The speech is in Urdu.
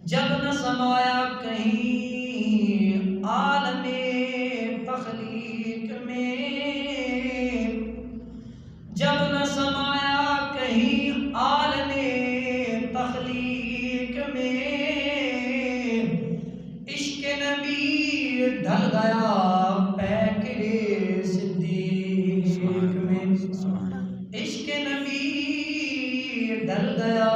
جب نہ سمایا کہیں عالم تخلیق میں، جب نہ سمایا کہیں عالم تخلیق میں، عشق نبی ڈھل گیا پیکرے صدیق میں، عشق نبی ڈھل گیا